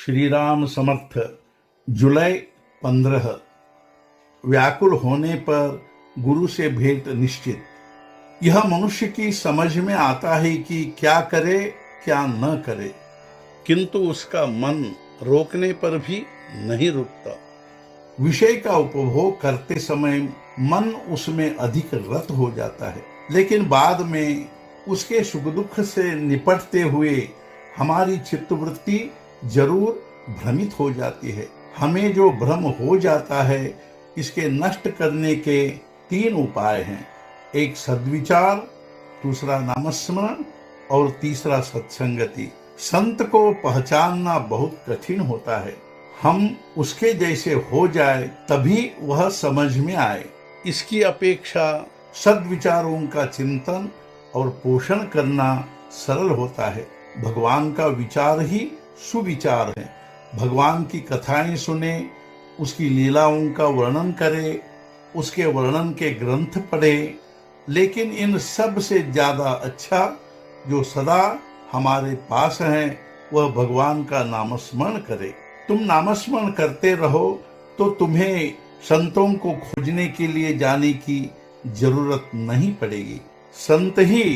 श्री राम समर्थ। जुलाई 15। व्याकुल होने पर गुरु से भेंट निश्चित। यह मनुष्य की समझ में आता है कि क्या करे क्या न करे, किंतु उसका मन रोकने पर भी नहीं रुकता। विषय का उपभोग करते समय मन उसमें अधिक रत हो जाता है, लेकिन बाद में उसके सुख दुख से निपटते हुए हमारी चित्तवृत्ति जरूर भ्रमित हो जाती है। हमें जो भ्रम हो जाता है, इसके नष्ट करने के 3 उपाय हैं। एक सद्विचार, दूसरा नामस्मरण और तीसरा सत्संगति। संत को पहचानना बहुत कठिन होता है। हम उसके जैसे हो जाए तभी वह समझ में आए। इसकी अपेक्षा सद्विचारों का चिंतन और पोषण करना सरल होता है। भगवान का विचार ही सुविचार है। भगवान की कथाएं सुने, उसकी लीलाओं का वर्णन करे, उसके वर्णन के ग्रंथ पढ़े, लेकिन इन सब से ज्यादा अच्छा जो सदा हमारे पास है वह भगवान का नामस्मरण करे। तुम नामस्मरण करते रहो तो तुम्हें संतों को खोजने के लिए जाने की जरूरत नहीं पड़ेगी। संत ही,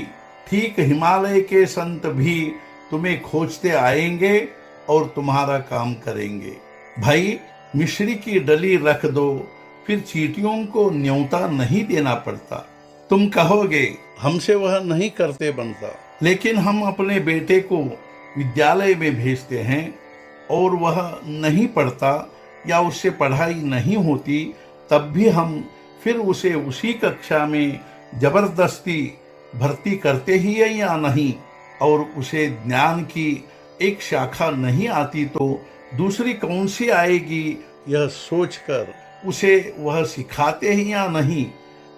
ठीक हिमालय के संत भी तुम्हें खोजते आएंगे और तुम्हारा काम करेंगे। भाई, मिश्री की डली रख दो, फिर चींटियों को न्योता नहीं देना पड़ता। तुम कहोगे हमसे वह नहीं करते बनता, लेकिन हम अपने बेटे को विद्यालय में भेजते हैं और वह नहीं पढ़ता या उससे पढ़ाई नहीं होती, तब भी हम फिर उसे उसी कक्षा में जबरदस्ती भर्ती करते ही है या नहीं, और उसे ज्ञान की एक शाखा नहीं आती तो दूसरी कौन सी आएगी, यह सोचकर उसे वह सिखाते ही या नहीं,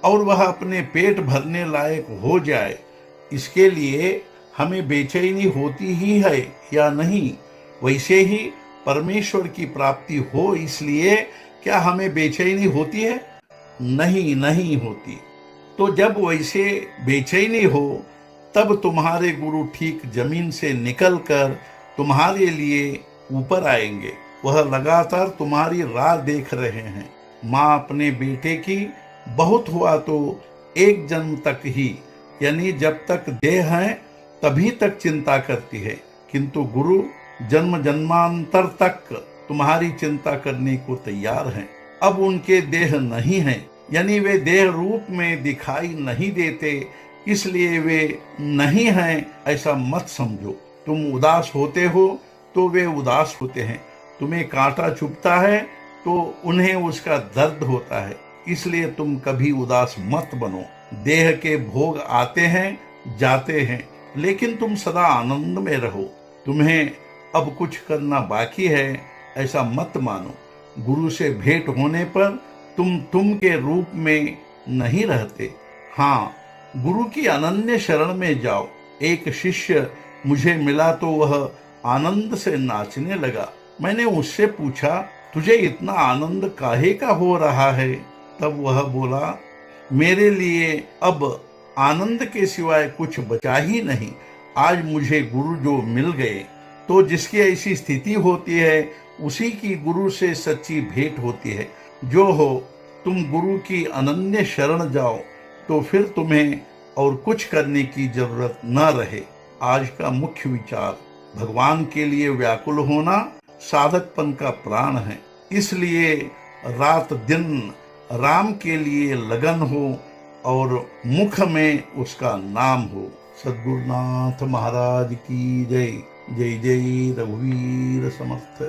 और वह अपने पेट भरने लायक हो जाए, इसके लिए हमें बेचैनी होती ही है या नहीं। वैसे ही परमेश्वर की प्राप्ति हो, इसलिए क्या हमें बेचैनी होती है? नहीं होती। तो जब वैसे बेचैनी हो, तब तुम्हारे गुरु ठीक जमीन से निकलकर तुम्हारे लिए ऊपर आएंगे। वह लगातार तुम्हारी राह देख रहे हैं। माँ अपने बेटे की बहुत हुआ तो 1 जन्म तक ही, यानी जब तक देह है तभी तक चिंता करती है, किंतु गुरु जन्म जन्मांतर तक तुम्हारी चिंता करने को तैयार हैं। अब उनके देह नहीं है, यानी वे देह रूप में दिखाई नहीं देते, इसलिए वे नहीं हैं ऐसा मत समझो। तुम उदास होते हो तो वे उदास होते हैं। तुम्हें कांटा चुभता है तो उन्हें उसका दर्द होता है, इसलिए तुम कभी उदास मत बनो। देह के भोग आते हैं जाते हैं, लेकिन तुम सदा आनंद में रहो। तुम्हें अब कुछ करना बाकी है ऐसा मत मानो। गुरु से भेंट होने पर तुम के रूप में नहीं रहते। हाँ, गुरु की अनन्य शरण में जाओ। एक शिष्य मुझे मिला तो वह आनंद से नाचने लगा। मैंने उससे पूछा, तुझे इतना आनंद काहे का हो रहा है? तब वह बोला, मेरे लिए अब आनंद के सिवाय कुछ बचा ही नहीं। आज मुझे गुरु जो मिल गए, तो जिसकी ऐसी स्थिति होती है उसी की गुरु से सच्ची भेंट होती है। जो हो, तुम गुरु की अनन्य शरण जाओ तो फिर तुम्हें और कुछ करने की जरूरत न रहे। आज का मुख्य विचार, भगवान के लिए व्याकुल होना साधकपन का प्राण है। इसलिए रात दिन राम के लिए लगन हो और मुख में उसका नाम हो। सद्गुरुनाथ महाराज की जय। जय जय रघुवीर समर्थ।